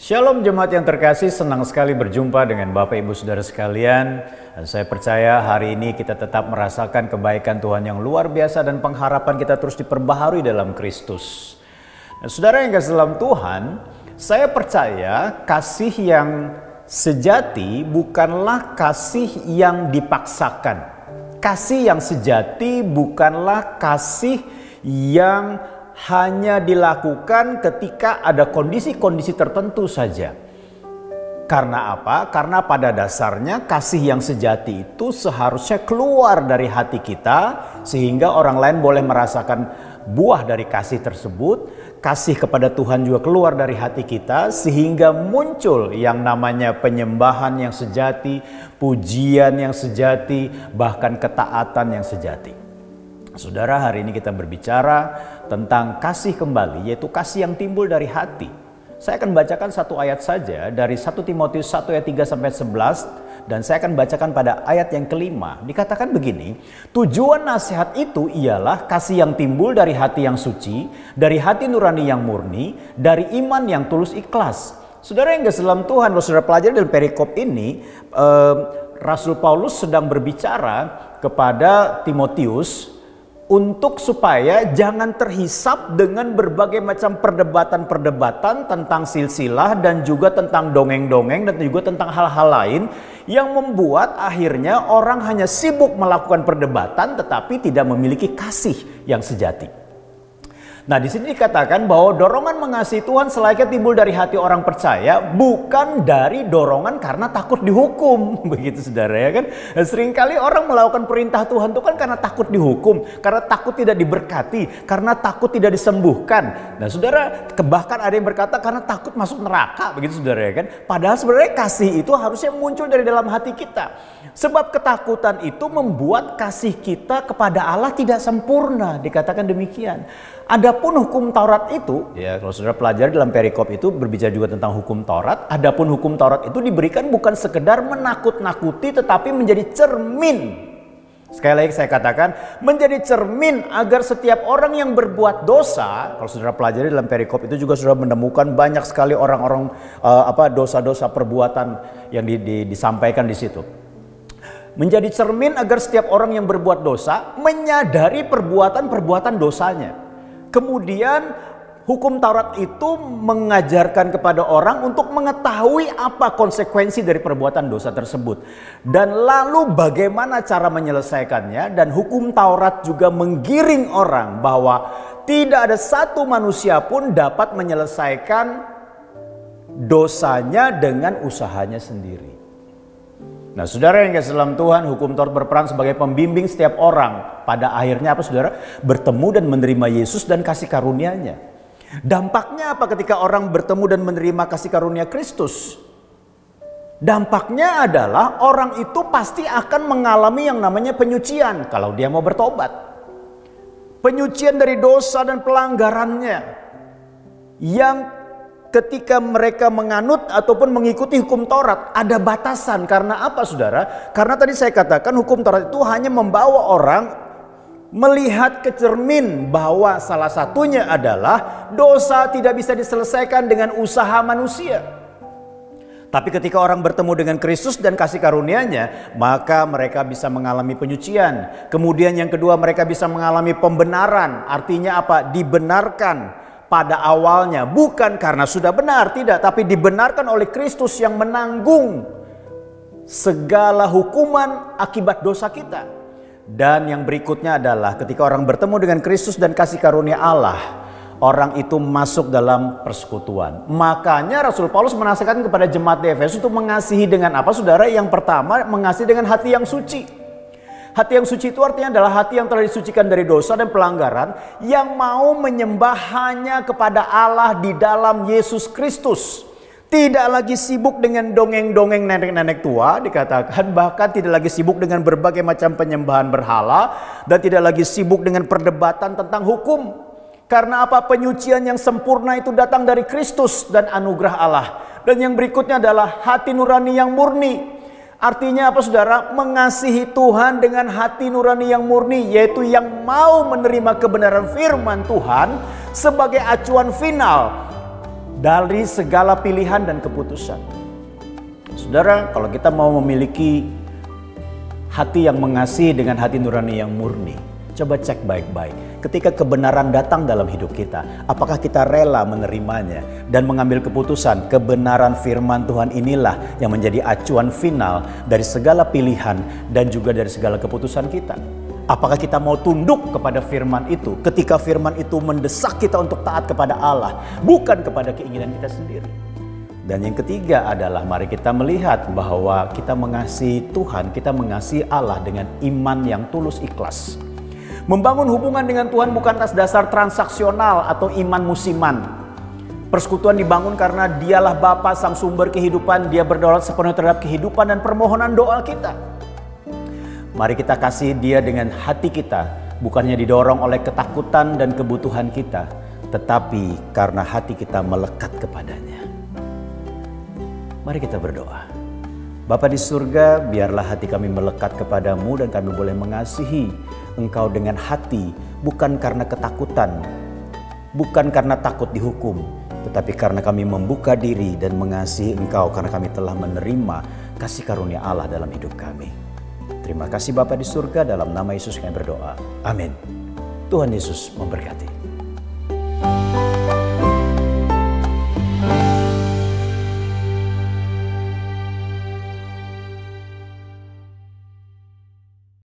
Shalom jemaat yang terkasih, senang sekali berjumpa dengan Bapak Ibu Saudara sekalian. Dan saya percaya hari ini kita tetap merasakan kebaikan Tuhan yang luar biasa dan pengharapan kita terus diperbaharui dalam Kristus. Nah, saudara yang kasih dalam Tuhan, saya percaya kasih yang sejati bukanlah kasih yang dipaksakan. Kasih yang sejati bukanlah kasih yang hanya dilakukan ketika ada kondisi-kondisi tertentu saja. Karena apa? Karena pada dasarnya kasih yang sejati itu seharusnya keluar dari hati kita sehingga orang lain boleh merasakan buah dari kasih tersebut. Kasih kepada Tuhan juga keluar dari hati kita sehingga muncul yang namanya penyembahan yang sejati, pujian yang sejati, bahkan ketaatan yang sejati. Saudara, hari ini kita berbicara tentang kasih kembali, yaitu kasih yang timbul dari hati. Saya akan bacakan satu ayat saja dari 1 Timotius 1 ayat 3 sampai 11 dan saya akan bacakan pada ayat yang kelima. Dikatakan begini, tujuan nasihat itu ialah kasih yang timbul dari hati yang suci, dari hati nurani yang murni, dari iman yang tulus ikhlas. Saudara yang kasih dalam Tuhan, kalau saudara pelajari dalam perikop ini, Rasul Paulus sedang berbicara kepada Timotius untuk supaya jangan terhisap dengan berbagai macam perdebatan-perdebatan tentang silsilah dan juga tentang dongeng-dongeng dan juga tentang hal-hal lain yang membuat akhirnya orang hanya sibuk melakukan perdebatan tetapi tidak memiliki kasih yang sejati. Nah, di sini dikatakan bahwa dorongan mengasihi Tuhan selayaknya timbul dari hati orang percaya, bukan dari dorongan karena takut dihukum. Begitu saudara ya kan? Seringkali orang melakukan perintah Tuhan itu kan karena takut dihukum, karena takut tidak diberkati, karena takut tidak disembuhkan. Nah, saudara, bahkan ada yang berkata karena takut masuk neraka. Begitu saudara ya kan? Padahal sebenarnya kasih itu harusnya muncul dari dalam hati kita. Sebab ketakutan itu membuat kasih kita kepada Allah tidak sempurna. Dikatakan demikian. Adapun hukum Taurat itu, ya kalau saudara pelajari dalam perikop itu berbicara juga tentang hukum Taurat. Adapun hukum Taurat itu diberikan bukan sekedar menakut-nakuti tetapi menjadi cermin. Sekali lagi saya katakan, menjadi cermin agar setiap orang yang berbuat dosa, kalau saudara pelajari dalam perikop itu juga sudah menemukan banyak sekali orang-orang dosa-dosa perbuatan yang disampaikan di situ. Menjadi cermin agar setiap orang yang berbuat dosa menyadari perbuatan-perbuatan dosanya. Kemudian hukum Taurat itu mengajarkan kepada orang untuk mengetahui apa konsekuensi dari perbuatan dosa tersebut. Dan lalu bagaimana cara menyelesaikannya. Dan hukum Taurat juga menggiring orang bahwa tidak ada satu manusia pun dapat menyelesaikan dosanya dengan usahanya sendiri. Nah, saudara yang kasih dalam Tuhan, hukum Taurat berperan sebagai pembimbing setiap orang. Pada akhirnya apa saudara? Bertemu dan menerima Yesus dan kasih karunia-Nya. Dampaknya apa ketika orang bertemu dan menerima kasih karunia Kristus? Dampaknya adalah orang itu pasti akan mengalami yang namanya penyucian kalau dia mau bertobat. Penyucian dari dosa dan pelanggarannya. Yang ketika mereka menganut ataupun mengikuti hukum Taurat ada batasan. Karena apa saudara? Karena tadi saya katakan hukum Taurat itu hanya membawa orang melihat ke cermin bahwa salah satunya adalah dosa tidak bisa diselesaikan dengan usaha manusia. Tapi ketika orang bertemu dengan Kristus dan kasih karunia-Nya, maka mereka bisa mengalami penyucian. Kemudian yang kedua, mereka bisa mengalami pembenaran. Artinya apa? Dibenarkan pada awalnya, bukan karena sudah benar, tidak, tapi dibenarkan oleh Kristus yang menanggung segala hukuman akibat dosa kita. Dan yang berikutnya adalah ketika orang bertemu dengan Kristus dan kasih karunia Allah, orang itu masuk dalam persekutuan. Makanya Rasul Paulus menasihatkan kepada jemaat di Efesus untuk mengasihi dengan apa saudara? Yang pertama, mengasihi dengan hati yang suci. Hati yang suci itu artinya adalah hati yang telah disucikan dari dosa dan pelanggaran, yang mau menyembah hanya kepada Allah di dalam Yesus Kristus. Tidak lagi sibuk dengan dongeng-dongeng nenek-nenek tua, dikatakan, bahkan tidak lagi sibuk dengan berbagai macam penyembahan berhala, dan tidak lagi sibuk dengan perdebatan tentang hukum. Karena apa? Penyucian yang sempurna itu datang dari Kristus dan anugerah Allah. Dan yang berikutnya adalah hati nurani yang murni. Artinya apa saudara? Mengasihi Tuhan dengan hati nurani yang murni, yaitu yang mau menerima kebenaran firman Tuhan sebagai acuan final dari segala pilihan dan keputusan. Saudara, kalau kita mau memiliki hati yang mengasihi dengan hati nurani yang murni, coba cek baik-baik. Ketika kebenaran datang dalam hidup kita, apakah kita rela menerimanya dan mengambil keputusan kebenaran firman Tuhan inilah yang menjadi acuan final dari segala pilihan dan juga dari segala keputusan kita. Apakah kita mau tunduk kepada firman itu ketika firman itu mendesak kita untuk taat kepada Allah, bukan kepada keinginan kita sendiri. Dan yang ketiga adalah mari kita melihat bahwa kita mengasihi Tuhan, kita mengasihi Allah dengan iman yang tulus ikhlas. Membangun hubungan dengan Tuhan bukan atas dasar transaksional atau iman musiman. Persekutuan dibangun karena Dialah Bapa, Sang Sumber kehidupan. Dia berdaulat sepenuhnya terhadap kehidupan dan permohonan doa kita. Mari kita kasih Dia dengan hati kita, bukannya didorong oleh ketakutan dan kebutuhan kita, tetapi karena hati kita melekat kepadanya. Mari kita berdoa. Bapa di surga, biarlah hati kami melekat kepadamu dan kami boleh mengasihi Engkau dengan hati, bukan karena ketakutan, bukan karena takut dihukum, tetapi karena kami membuka diri dan mengasihi Engkau karena kami telah menerima kasih karunia Allah dalam hidup kami. Terima kasih Bapa di surga, dalam nama Yesus kami berdoa. Amin. Tuhan Yesus memberkati.